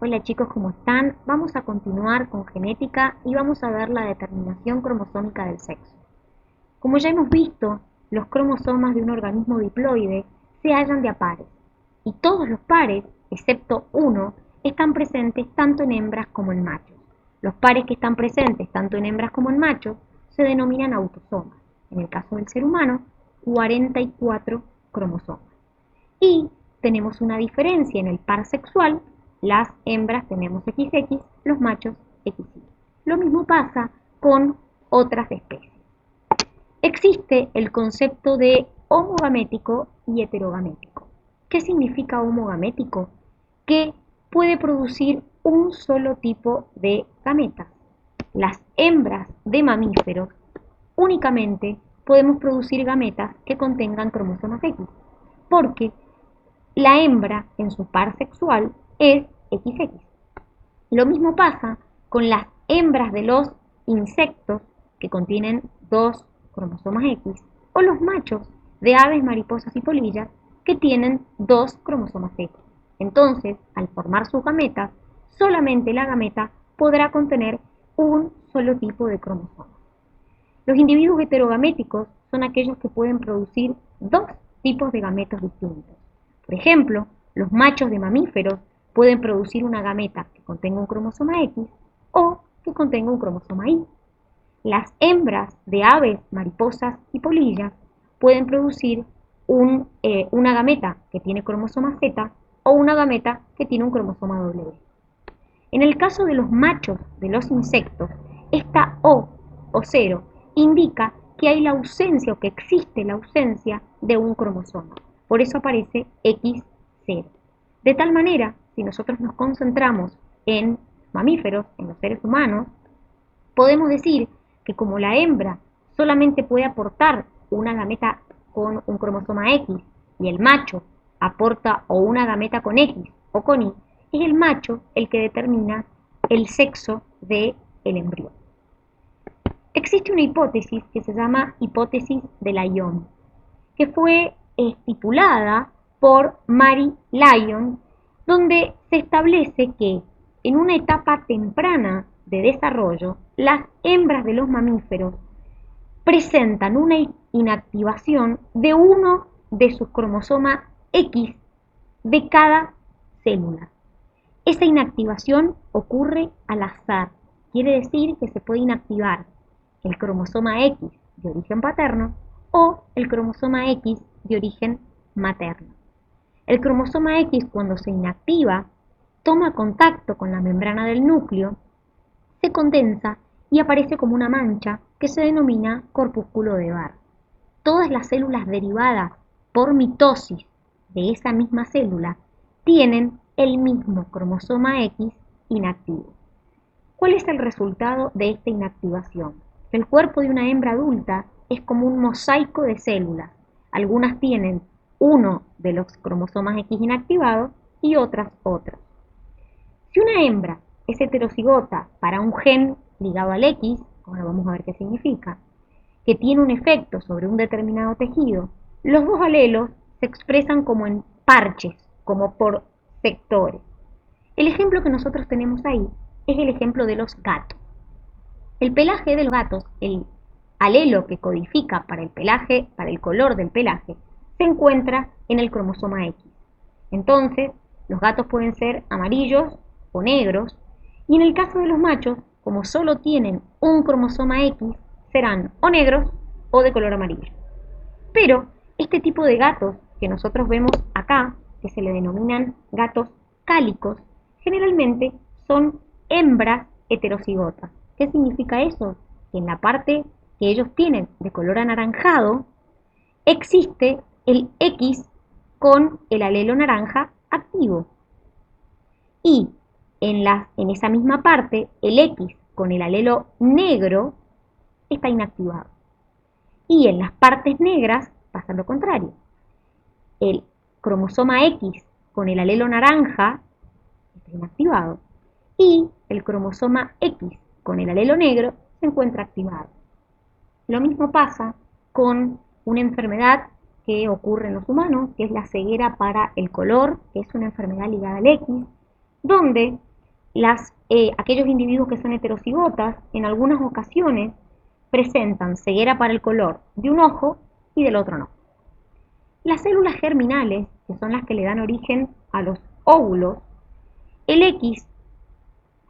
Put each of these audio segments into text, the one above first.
Hola chicos, ¿cómo están? Vamos a continuar con genética y vamos a ver la determinación cromosómica del sexo. Como ya hemos visto, los cromosomas de un organismo diploide se hallan de a pares, y todos los pares, excepto uno, están presentes tanto en hembras como en machos. Los pares que están presentes tanto en hembras como en machos se denominan autosomas. En el caso del ser humano, 44 cromosomas. Y tenemos una diferencia en el par sexual. Las hembras tenemos XX, los machos XY. Lo mismo pasa con otras especies. Existe el concepto de homogamético y heterogamético. ¿Qué significa homogamético? Que puede producir un solo tipo de gametas. Las hembras de mamíferos únicamente podemos producir gametas que contengan cromosomas X, porque la hembra en su par sexual es XX. Lo mismo pasa con las hembras de los insectos que contienen dos cromosomas X o los machos de aves, mariposas y polillas que tienen dos cromosomas X. Entonces, al formar sus gametas, solamente la gameta podrá contener un solo tipo de cromosoma. Los individuos heterogaméticos son aquellos que pueden producir dos tipos de gametos distintos. Por ejemplo, los machos de mamíferos pueden producir una gameta que contenga un cromosoma X o que contenga un cromosoma Y. Las hembras de aves, mariposas y polillas pueden producir una gameta que tiene cromosoma Z o una gameta que tiene un cromosoma W. En el caso de los machos de los insectos, esta O 0 indica que hay la ausencia o que existe la ausencia de un cromosoma. Por eso aparece X0. De tal manera, si nosotros nos concentramos en mamíferos, en los seres humanos, podemos decir que como la hembra solamente puede aportar una gameta con un cromosoma X y el macho aporta o una gameta con X o con Y, es el macho el que determina el sexo del embrión. Existe una hipótesis que se llama hipótesis de Lyon, que fue estipulada por Mary Lyon, donde se establece que en una etapa temprana de desarrollo, las hembras de los mamíferos presentan una inactivación de uno de sus cromosomas X de cada célula. Esa inactivación ocurre al azar, quiere decir que se puede inactivar el cromosoma X de origen paterno o el cromosoma X de origen materno. El cromosoma X, cuando se inactiva, toma contacto con la membrana del núcleo, se condensa y aparece como una mancha que se denomina corpúsculo de Barr. Todas las células derivadas por mitosis de esa misma célula tienen el mismo cromosoma X inactivo. ¿Cuál es el resultado de esta inactivación? El cuerpo de una hembra adulta es como un mosaico de células. Algunas tienen uno de los cromosomas X inactivados y otras. Si una hembra es heterocigota para un gen ligado al X, ahora vamos a ver qué significa, que tiene un efecto sobre un determinado tejido, los dos alelos se expresan como en parches, como por sectores. El ejemplo que nosotros tenemos ahí es el ejemplo de los gatos. El pelaje de los gatos, el alelo que codifica para el pelaje, para el color del pelaje, se encuentra en el cromosoma X. Entonces, los gatos pueden ser amarillos o negros, y en el caso de los machos, como solo tienen un cromosoma X, serán o negros o de color amarillo. Pero este tipo de gatos que nosotros vemos acá, que se le denominan gatos cálicos, generalmente son hembras heterocigotas. ¿Qué significa eso? Que en la parte que ellos tienen de color anaranjado, existe el X con el alelo naranja activo. Y en esa misma parte, el X con el alelo negro está inactivado. Y en las partes negras pasa lo contrario. El cromosoma X con el alelo naranja está inactivado. Y el cromosoma X con el alelo negro se encuentra activado. Lo mismo pasa con una enfermedad que ocurre en los humanos, que es la ceguera para el color, que es una enfermedad ligada al X, donde aquellos individuos que son heterocigotas, en algunas ocasiones, presentan ceguera para el color de un ojo y del otro no. Las células germinales, que son las que le dan origen a los óvulos, el X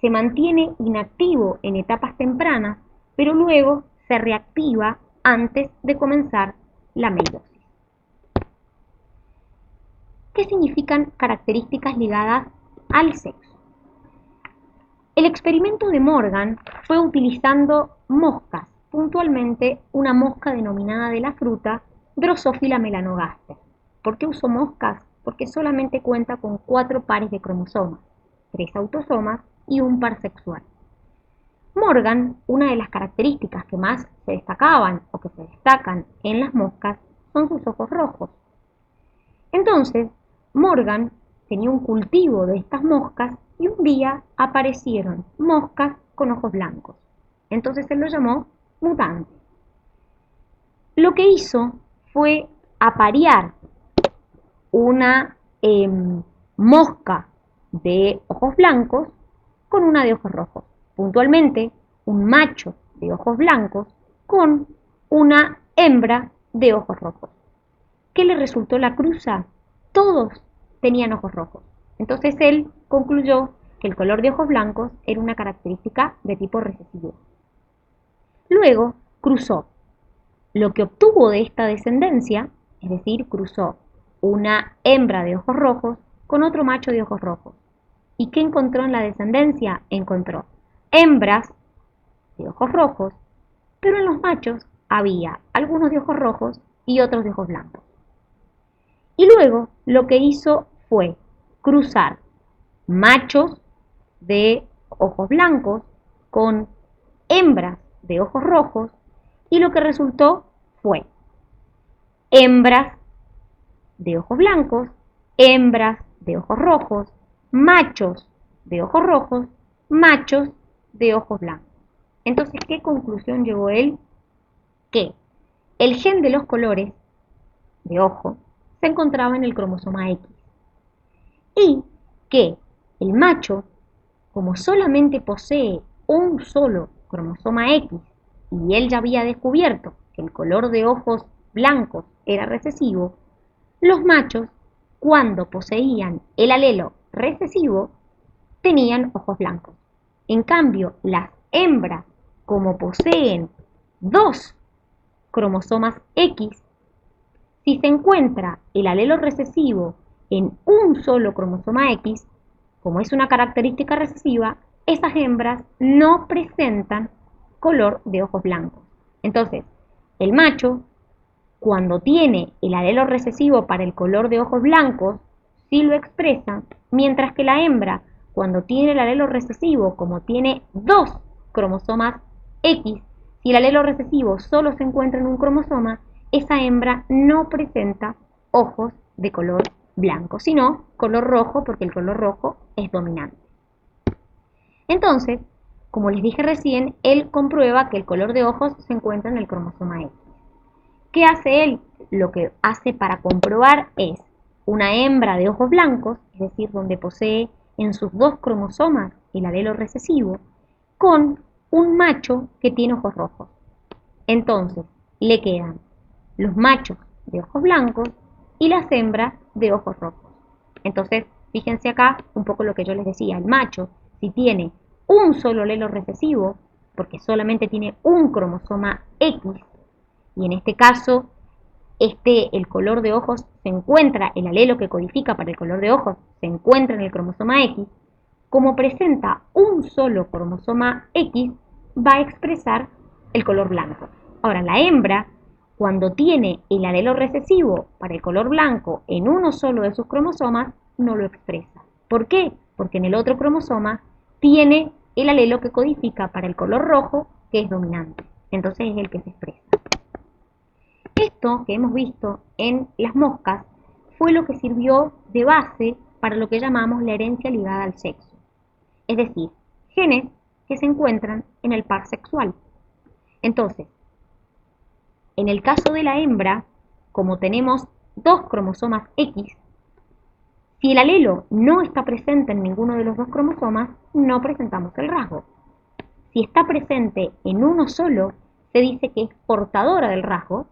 se mantiene inactivo en etapas tempranas, pero luego se reactiva antes de comenzar la meiosis. ¿Qué significan características ligadas al sexo? El experimento de Morgan fue utilizando moscas, puntualmente una mosca denominada de la fruta Drosophila melanogaster. ¿Por qué usó moscas? Porque solamente cuenta con 4 pares de cromosomas, 3 autosomas y un par sexual. Morgan, una de las características que más se destacaban o que se destacan en las moscas son sus ojos rojos. Entonces, Morgan tenía un cultivo de estas moscas y un día aparecieron moscas con ojos blancos. Entonces él lo llamó mutante. Lo que hizo fue aparear una mosca de ojos blancos con una de ojos rojos. Puntualmente, un macho de ojos blancos con una hembra de ojos rojos. ¿Qué le resultó la cruza? Todos tenían ojos rojos. Entonces él concluyó que el color de ojos blancos era una característica de tipo recesivo. Luego cruzó. Lo que obtuvo de esta descendencia, es decir, cruzó una hembra de ojos rojos con otro macho de ojos rojos. ¿Y qué encontró en la descendencia? Encontró hembras de ojos rojos, pero en los machos había algunos de ojos rojos y otros de ojos blancos. Y luego lo que hizo fue cruzar machos de ojos blancos con hembras de ojos rojos y lo que resultó fue hembras de ojos blancos, hembras de ojos rojos, machos de ojos rojos, machos de ojos blancos. Entonces, ¿qué conclusión llegó él? Que el gen de los colores de ojo se encontraba en el cromosoma X y que el macho, como solamente posee un solo cromosoma X y él ya había descubierto que el color de ojos blancos era recesivo, los machos, cuando poseían el alelo recesivo, tenían ojos blancos. En cambio, las hembras, como poseen 2 cromosomas X, si se encuentra el alelo recesivo en un solo cromosoma X, como es una característica recesiva, esas hembras no presentan color de ojos blancos. Entonces, el macho, cuando tiene el alelo recesivo para el color de ojos blancos, sí lo expresa, mientras que la hembra, cuando tiene el alelo recesivo, como tiene 2 cromosomas X, si el alelo recesivo solo se encuentra en un cromosoma, esa hembra no presenta ojos de color blanco, sino color rojo, porque el color rojo es dominante. Entonces, como les dije recién, él comprueba que el color de ojos se encuentra en el cromosoma X. ¿Qué hace él? Lo que hace para comprobar es una hembra de ojos blancos, es decir, donde posee en sus 2 cromosomas el alelo recesivo, con un macho que tiene ojos rojos. Entonces, le quedan los machos de ojos blancos y las hembras de ojos rojos. Entonces, fíjense acá un poco lo que yo les decía, el macho, si tiene un solo alelo recesivo, porque solamente tiene un cromosoma X, y en este caso, el color de ojos se encuentra, el alelo que codifica para el color de ojos se encuentra en el cromosoma X, como presenta un solo cromosoma X, va a expresar el color blanco. Ahora, la hembra, cuando tiene el alelo recesivo para el color blanco en uno solo de sus cromosomas, no lo expresa. ¿Por qué? Porque en el otro cromosoma tiene el alelo que codifica para el color rojo, que es dominante. Entonces es el que se expresa. Esto que hemos visto en las moscas fue lo que sirvió de base para lo que llamamos la herencia ligada al sexo. Es decir, genes que se encuentran en el par sexual. Entonces, en el caso de la hembra, como tenemos 2 cromosomas X, Si el alelo no está presente en ninguno de los dos cromosomas, no presentamos el rasgo. Si está presente en uno solo, se dice que es portadora del rasgo,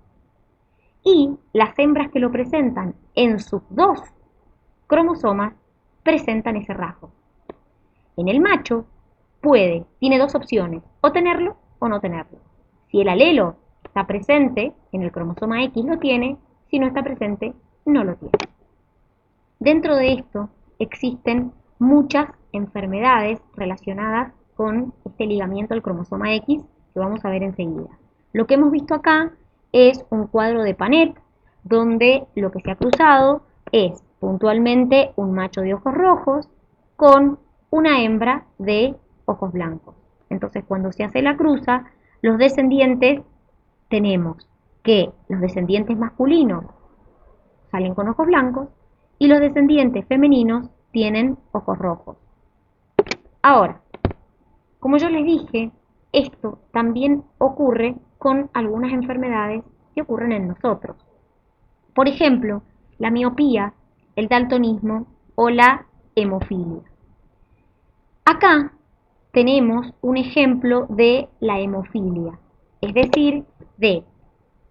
y las hembras que lo presentan en sus dos cromosomas presentan ese rasgo. En el macho tiene dos opciones, o tenerlo o no tenerlo. Si el alelo está presente en el cromosoma X, lo tiene; si no está presente, no lo tiene. Dentro de esto existen muchas enfermedades relacionadas con este ligamiento del cromosoma X que vamos a ver enseguida. Lo que hemos visto acá es un cuadro de Panet donde lo que se ha cruzado es puntualmente un macho de ojos rojos con una hembra de ojos blancos. Entonces, cuando se hace la cruza, los descendientes tenemos que los descendientes masculinos salen con ojos blancos y los descendientes femeninos tienen ojos rojos. Ahora, como yo les dije, esto también ocurre con algunas enfermedades que ocurren en nosotros. Por ejemplo, la miopía, el daltonismo o la hemofilia. Acá tenemos un ejemplo de la hemofilia, es decir, de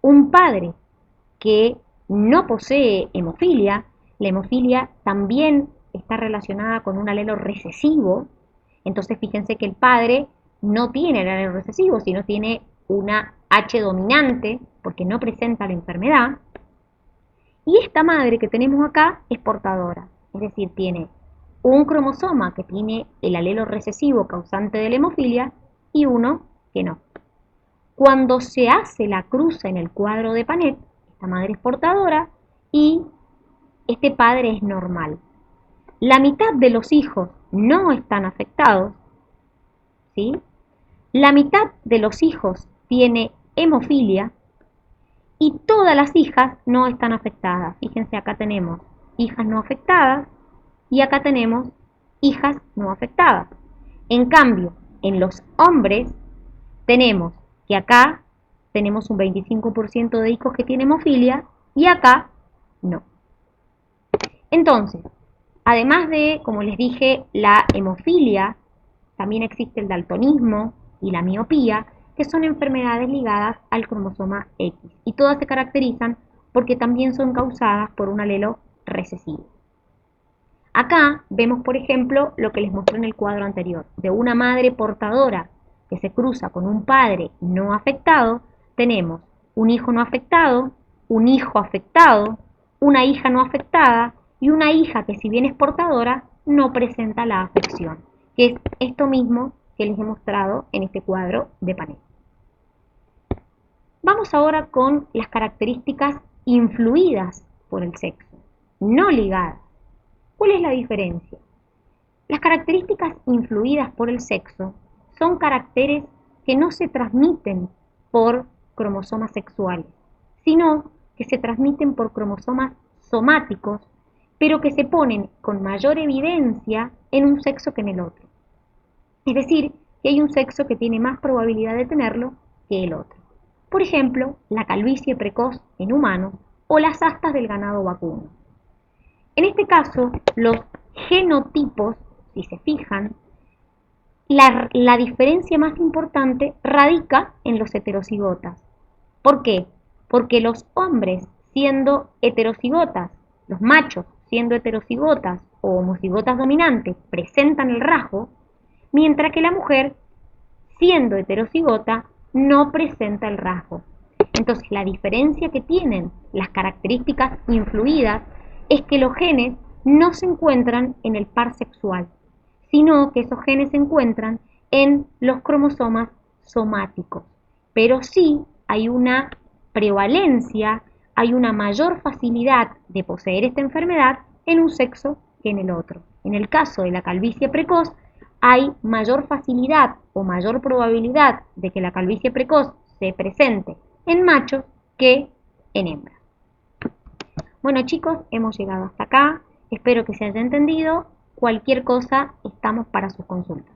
un padre que no posee hemofilia. La hemofilia también está relacionada con un alelo recesivo. Entonces fíjense que el padre no tiene el alelo recesivo, sino tiene una H dominante porque no presenta la enfermedad. Y esta madre que tenemos acá es portadora, es decir, tiene un cromosoma que tiene el alelo recesivo causante de la hemofilia y uno que no. Cuando se hace la cruza en el cuadro de Panet, esta madre es portadora y este padre es normal. La mitad de los hijos no están afectados, ¿sí? La mitad de los hijos tiene hemofilia y todas las hijas no están afectadas. Fíjense, acá tenemos hijas no afectadas y acá tenemos hijas no afectadas. En cambio, en los hombres tenemos que acá tenemos un 25% de hijos que tienen hemofilia y acá no. Entonces, además de, como les dije, la hemofilia, también existe el daltonismo y la miopía, que son enfermedades ligadas al cromosoma X. Y todas se caracterizan porque también son causadas por un alelo recesivo. Acá vemos, por ejemplo, lo que les mostré en el cuadro anterior, de una madre portadora que se cruza con un padre no afectado. Tenemos un hijo no afectado, un hijo afectado, una hija no afectada y una hija que, si bien es portadora, no presenta la afección, que es esto mismo que les he mostrado en este cuadro de Panet. Vamos ahora con las características influidas por el sexo, no ligadas. ¿Cuál es la diferencia? Las características influidas por el sexo son caracteres que no se transmiten por cromosomas sexuales, sino que se transmiten por cromosomas somáticos, pero que se ponen con mayor evidencia en un sexo que en el otro. Es decir, que hay un sexo que tiene más probabilidad de tenerlo que el otro. Por ejemplo, la calvicie precoz en humanos o las astas del ganado vacuno. En este caso, los genotipos, si se fijan, la diferencia más importante radica en los heterocigotas. ¿Por qué? Porque los hombres, siendo heterocigotas, los machos siendo heterocigotas o homocigotas dominantes, presentan el rasgo, mientras que la mujer, siendo heterocigota, no presenta el rasgo. Entonces, la diferencia que tienen las características influidas es que los genes no se encuentran en el par sexual, sino que esos genes se encuentran en los cromosomas somáticos. Pero sí hay una prevalencia, hay una mayor facilidad de poseer esta enfermedad en un sexo que en el otro. En el caso de la calvicie precoz, hay mayor facilidad o mayor probabilidad de que la calvicie precoz se presente en machos que en hembras. Bueno, chicos, hemos llegado hasta acá. Espero que se haya entendido. Cualquier cosa, estamos para sus consultas.